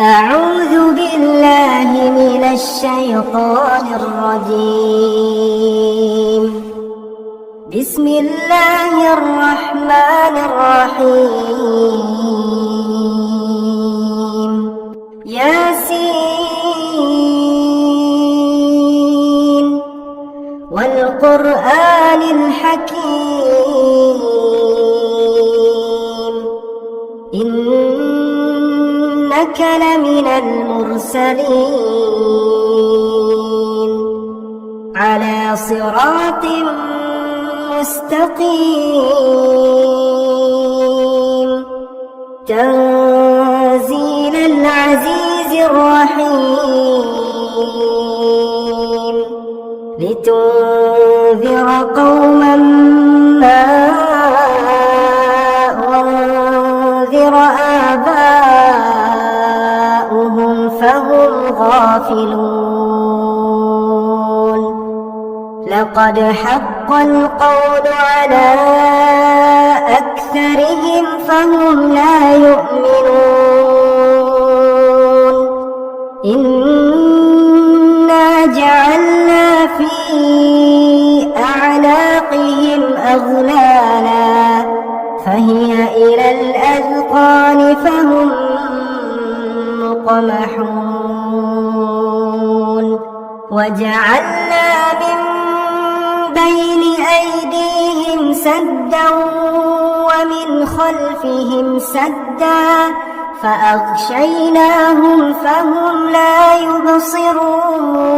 أعوذ بالله من الشيطان الرجيم. بسم الله الرحمن الرحيم. ياسين والقرآن الحكيم إنك لمن المرسلين على صراط مستقيم تنزيل العزيز الرحيم لتنذر قوما ما أنذر آباؤهم فهم غافلون. لقد حق القول على أكثرهم فهم لا يؤمنون. إنا جعلنا في أعناقهم أغلالا فهي إلى الأذقان فهم مقمحون. وجعلنا من بين أيديهم سدا ومن خلفهم سدا فأغشيناهم فهم لا يبصرون.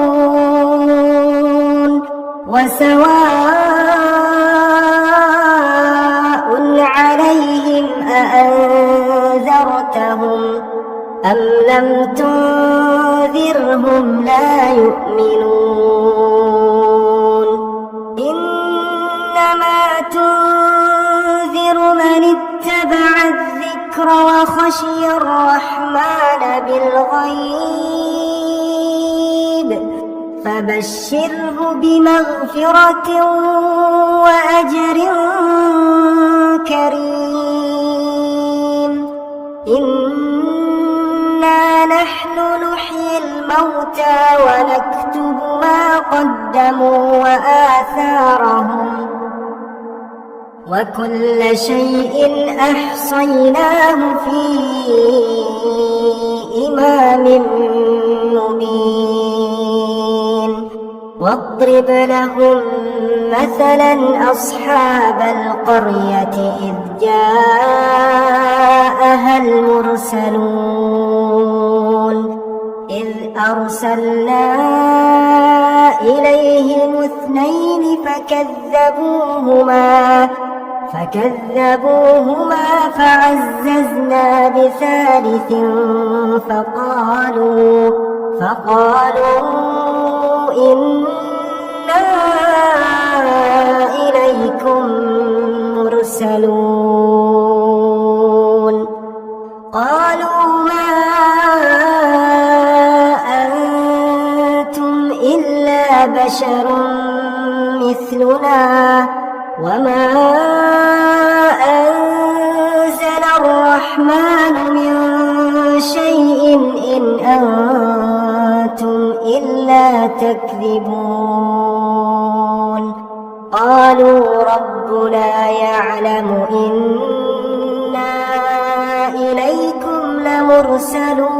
وسواء عليهم أأنذرتهم أم لم تنذرهم لا يؤمنون. إنما تنذر من اتبع الذكر وخشي الرحمن بالغيب فبشره بمغفرة وأجر كريم. إنا نحن نحيي الموتى ونكتب ما قدموا وآثارهم وكل شيء أحصيناه في إمام مبين. واضرب لهم مثلا أصحاب القرية إذ جاءها المرسلون إذ أرسلنا إليهم اثنين فكذبوهما فعززنا بثالث فقالوا إنا إليكم مرسلون. قالوا ما أنتم إلا بشر مثلنا وما أنزل الرحمن من شيء إن أنتم إلا تكذبون. قالوا ربنا يعلم إنا إليكم لمرسلون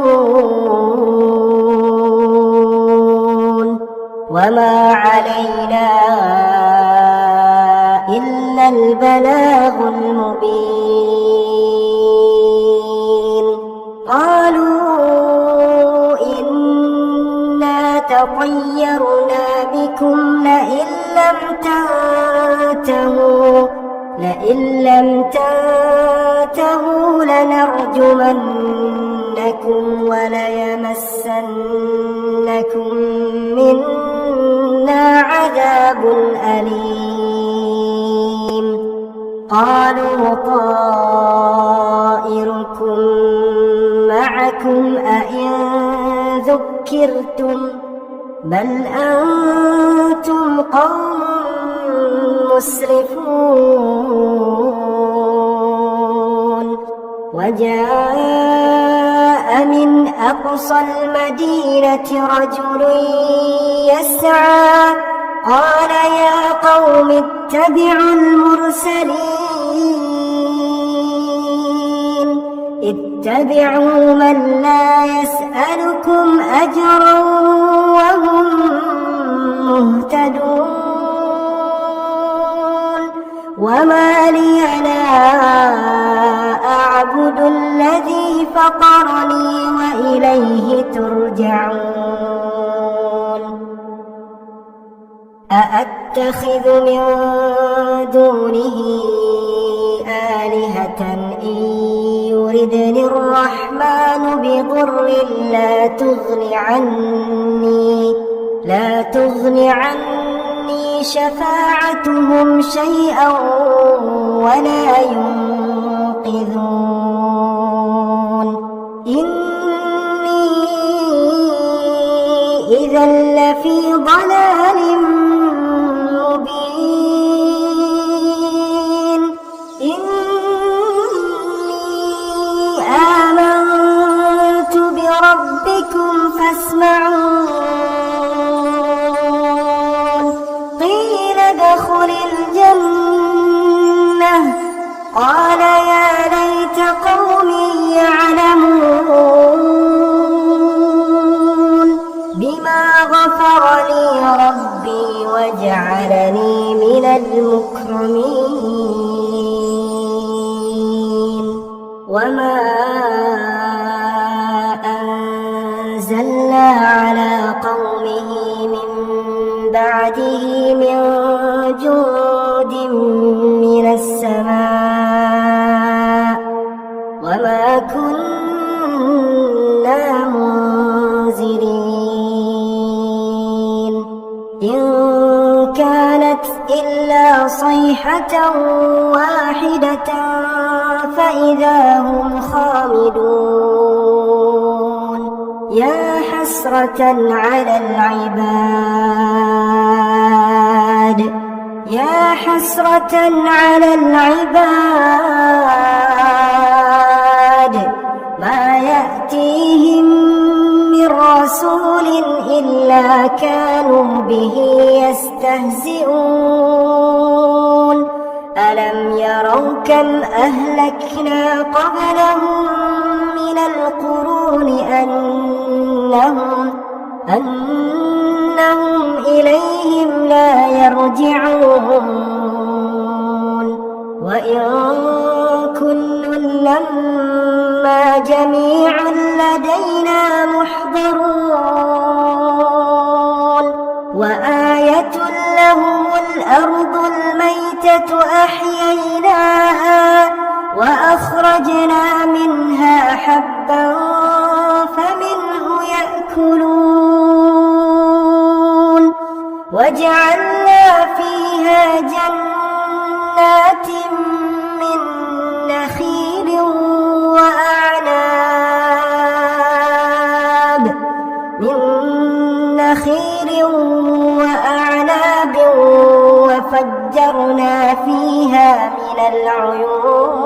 وما علينا إلا البلاغ المبين. قالوا إنا تطيرنا بكم لئن لم تنتهوا لنرجمنكم وليمسنكم منا عذاب أليم. قالوا طائركم معكم أئن ذكرتم بل أنتم قوم مسرفون. وجاء من أقصى المدينة رجل يسعى قال يا قوم اتبعوا المرسلين اتبعوا من لا يسألكم أجرا وهم مهتدون وما لي لا أعبد الذي فطرني وإليه ترجعون أأتخذ من دونه آلهة إن يردني الرحمن بضر لا تغن عني شفاعتهم شيئا ولا ينقذون إني إذا لفي ضلال مبين إني آمنت بربكم فاسمعون قيل ادخل الجنة قال يا ليت قومي يعلمون بما غفر لي ربي وجعلني من المكرمين وما أنزلنا على قومه من بعده من جند من السماء وما كنا منزلين إن كانت إلا صيحة واحدة فإذا هم خامدون يا حسرة على العباد ما يأتيهم من رسول إلا كانوا به يستهزئون ألم يروا كم أهلكنا قبلهم من القرون أنهم إليهم لا يرجعون وإن كل لما جميع لدينا محضرون وآية لهم الأرض الميتة أحييناها وأخرجنا منها حبا فمنه يأكلون وجعلنا فيها جنات من نخيل وأعناب وفجرنا فيها من العيون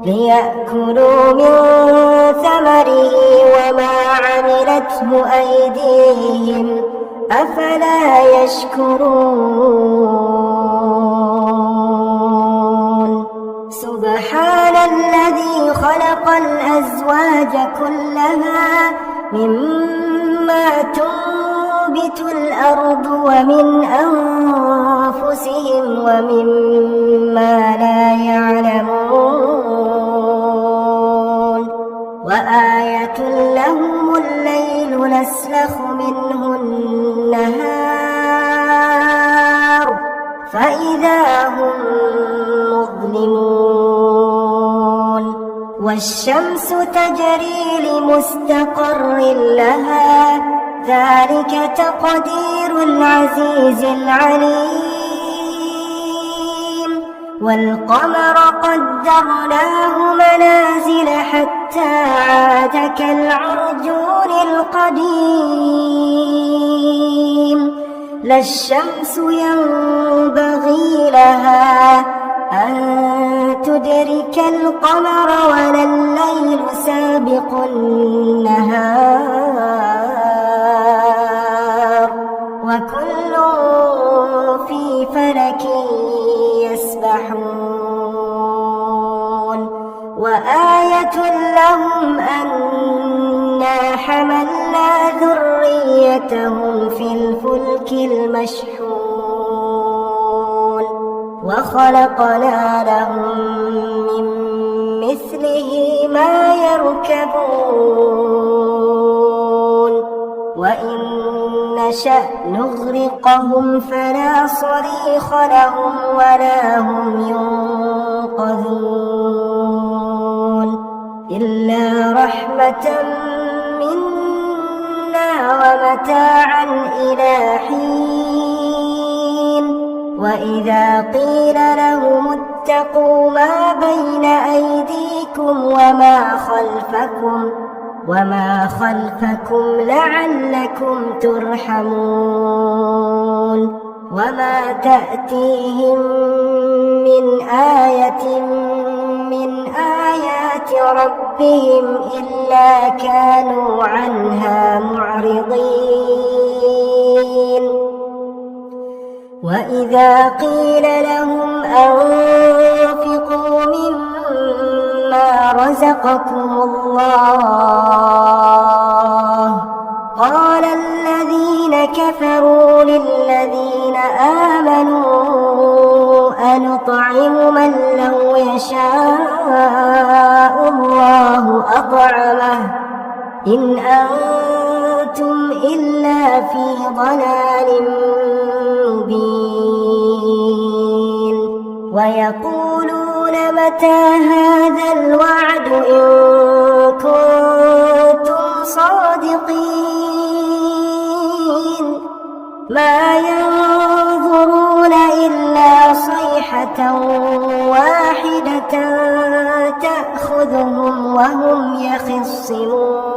ليأكلوا من ثمره وما عملته أيديهم أفلا يشكرون سبحان الذي خلق الأزواج كلها مما تنبت الأرض ومن أنفسهم ومما لا يعلمون وآية لهم الليل نسلخ منه النهار فإذا هم مظلمون والشمس تجري لمستقر لها ذلك تقدير العزيز العليم والقمر قدرناه منازل حتى عاد كالعرجون القديم لا الشمس ينبغي لها أن تدرك القمر ولا الليل سابق النهار وكل في فلك يسبحون وآية لهم أنا حملنا ذريتهم في الفلك المشحون وخلقنا لهم من مثله ما يركبون وإن نشأ نغرقهم فلا صريخ لهم ولا هم ينقذون إلا رحمة منا ومتاعا إلى حين وإذا قيل لهم اتقوا ما بين أيديكم وما خلفكم لعلكم ترحمون وما تأتيهم من آية من آيات ربهم إلا كانوا عنها معرضين وإذا قيل لهم أنفقوا مما رزقكم الله قال الذين كفروا للذين آمنوا أنطعم من لو يشاء الله أطعمه إن أنتم إلا في ضلال مبين ويقولون متى هذا الوعد إن كنتم صادقين ما ينظرون إلا صيحة واحدة تأخذهم وهم يخصمون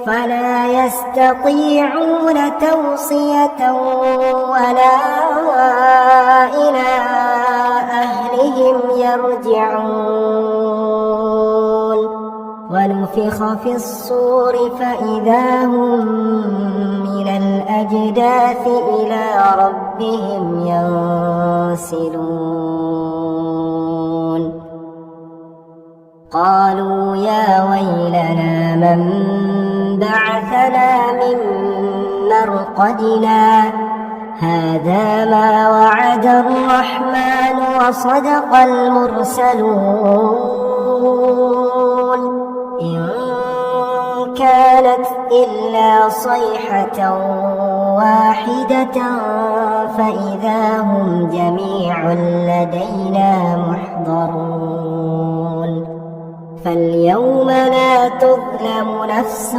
فلا يستطيعون توصية ولا إلى أهلهم يرجعون ونفخ في الصور فإذا هم من الأجداث إلى ربهم ينسلون قالوا يا ويلنا من بعثنا من مرقدنا هذا ما وعد الرحمن وصدق المرسلون إن كانت إلا صيحة واحدة فإذا هم جميع لدينا محضرون فاليوم لا تظلم نفس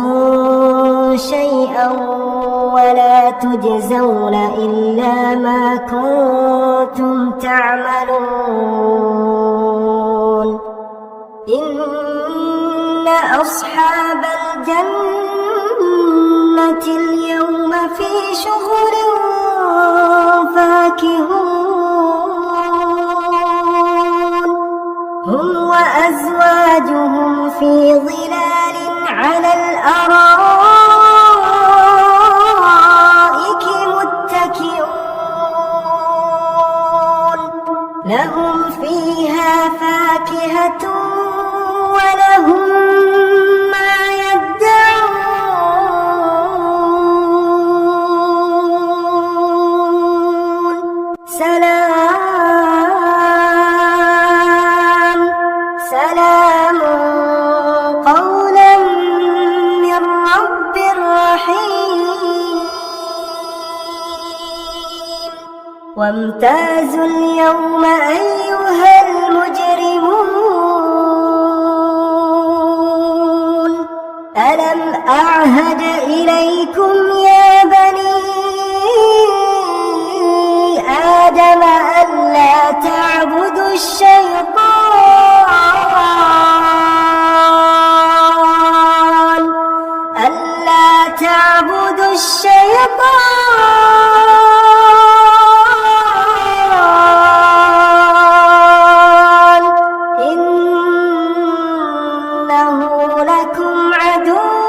شيئا ولا تجزون إلا ما كنتم تعملون إن أصحاب الجنة اليوم في شغل فاكهون هم وأزواجهم في ظلال على الأرائك متكئون لهم فيها فاكهة ولهم ما يدعون سلام قولا من رب رحيم وامتازوا اليوم أيها المجرمون ألم أعهد إليكم يا بني آدم ألا تعبدوا الشيطان لكم عدو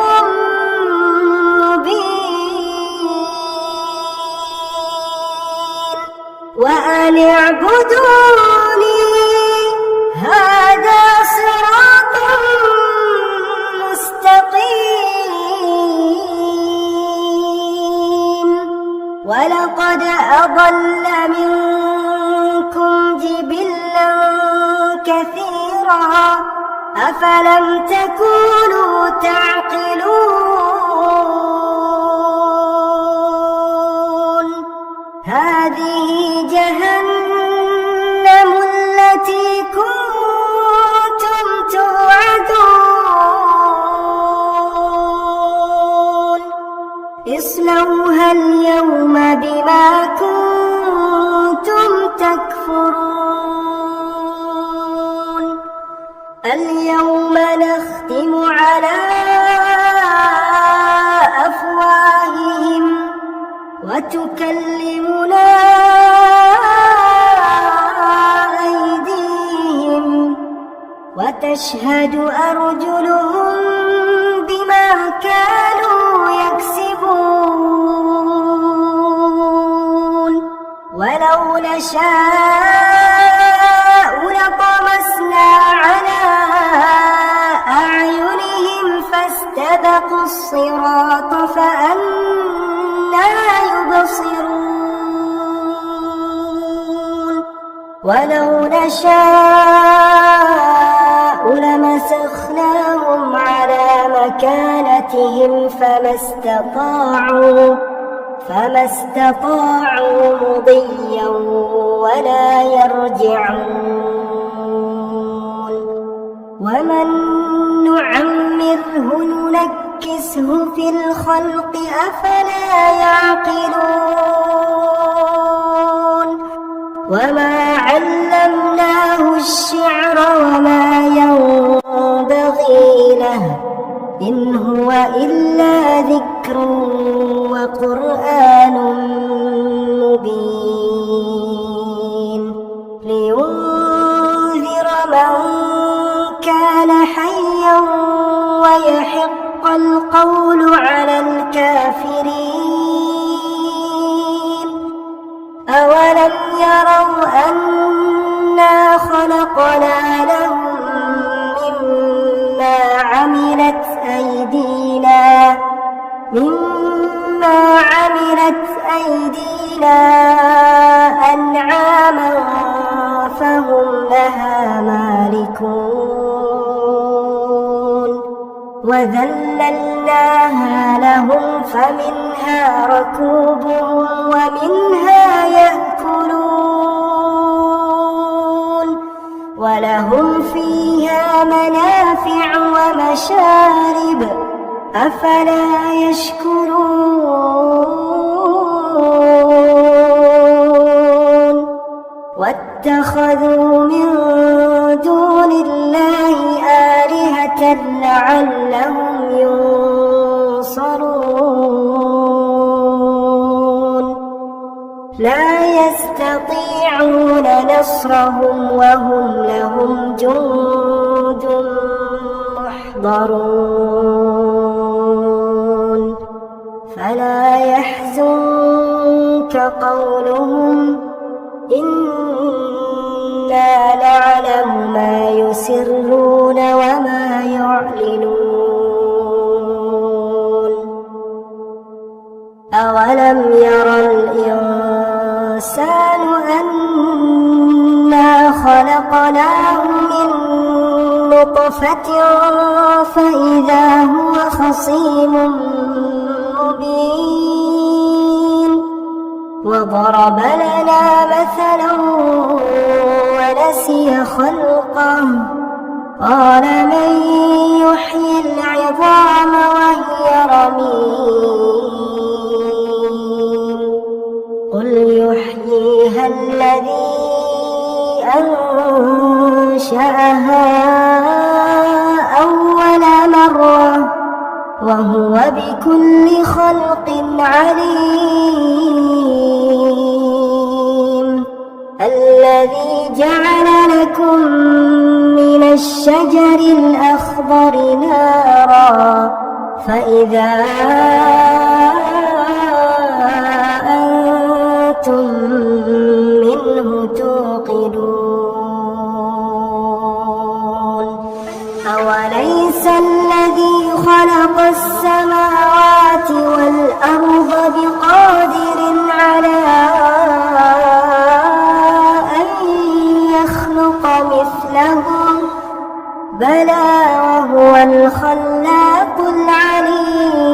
وأن اعبدوني هذا صراط مستقيم ولقد أضل منكم جبلا كثيرا أفلم تكونوا تعقلون هذه جهنم التي كنتم توعدون اصلوها اليوم بما كنتم تكفرون اليوم نختم على أفواههم وتكلمنا أيديهم وتشهد أرجلهم بما كانوا يكسبون ولو نشاء لطمسنا على أعينهم فاستبقوا الصراط فأنى يبصرون ولو نشاء لمسخناهم على مكانتهم فما استطاعوا مضيا ولا يرجعون ومن نعمره ننكسه في الخلق أفلا يعقلون وما علمناه الشعر وما ينبغي له إن هو إلا ذكر وقرآن مبين لينذر من كان حيا ويحق القول على الكافرين أولم يروا أنا خلقنا لهم مما عملت أيدينا أنعاما فهم لها مالكون وذللناها لهم فمنها ركوبهم ومنها يأكلون ولهم فيها منافع ومشارب أفلا يشكرون واتخذوا من دون الله آلهة لعلهم ينصرون لا يستطيعون نصرهم وهم لهم جند محضرون فلا يحزنك قولهم إنا نعلم ما يسرون وما يعلنون أولم ير الإنسان أنا خلقناه من نطفة فإذا هو خصيم مبين وضرب لنا مثلا ونسي خلقه قال من يحيي العظام وهي رميم قل يحييها الذي أنشأها أول مرة وهو بكل خلق عليم الذي جعل لكم من الشجر الأخضر النَّارِ نَارًا فَإِذَا أَنْتُمْ مِنْهُ تُوقِدُونَ أَوَلَيْسَ الَّذِي خَلَقَ السَّمَاوَاتِ وَالْأَرْضَ بِقَادِرٍ عَلَى أَنْ يَخْلُقَ مِثْلَهُم بَلَى وَهُوَ الْخَلَّاقُ الْعَلِيمُ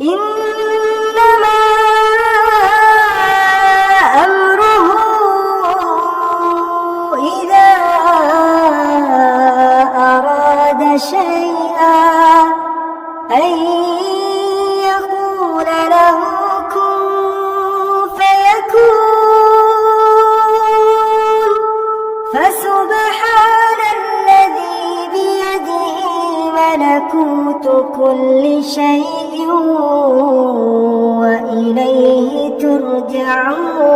إِنَّمَا أَمْرُهُ إِذَا أَرَادَ شَيْئًا أَن يَقُولَ لَهُ كُن فَيَكُونُ فَسُبْحَانَ الَّذِي بِيَدِهِ مَلَكُوتُ كُلِّ شَيْءٍ وَإِلَيْهِ تُرْجَعُونَ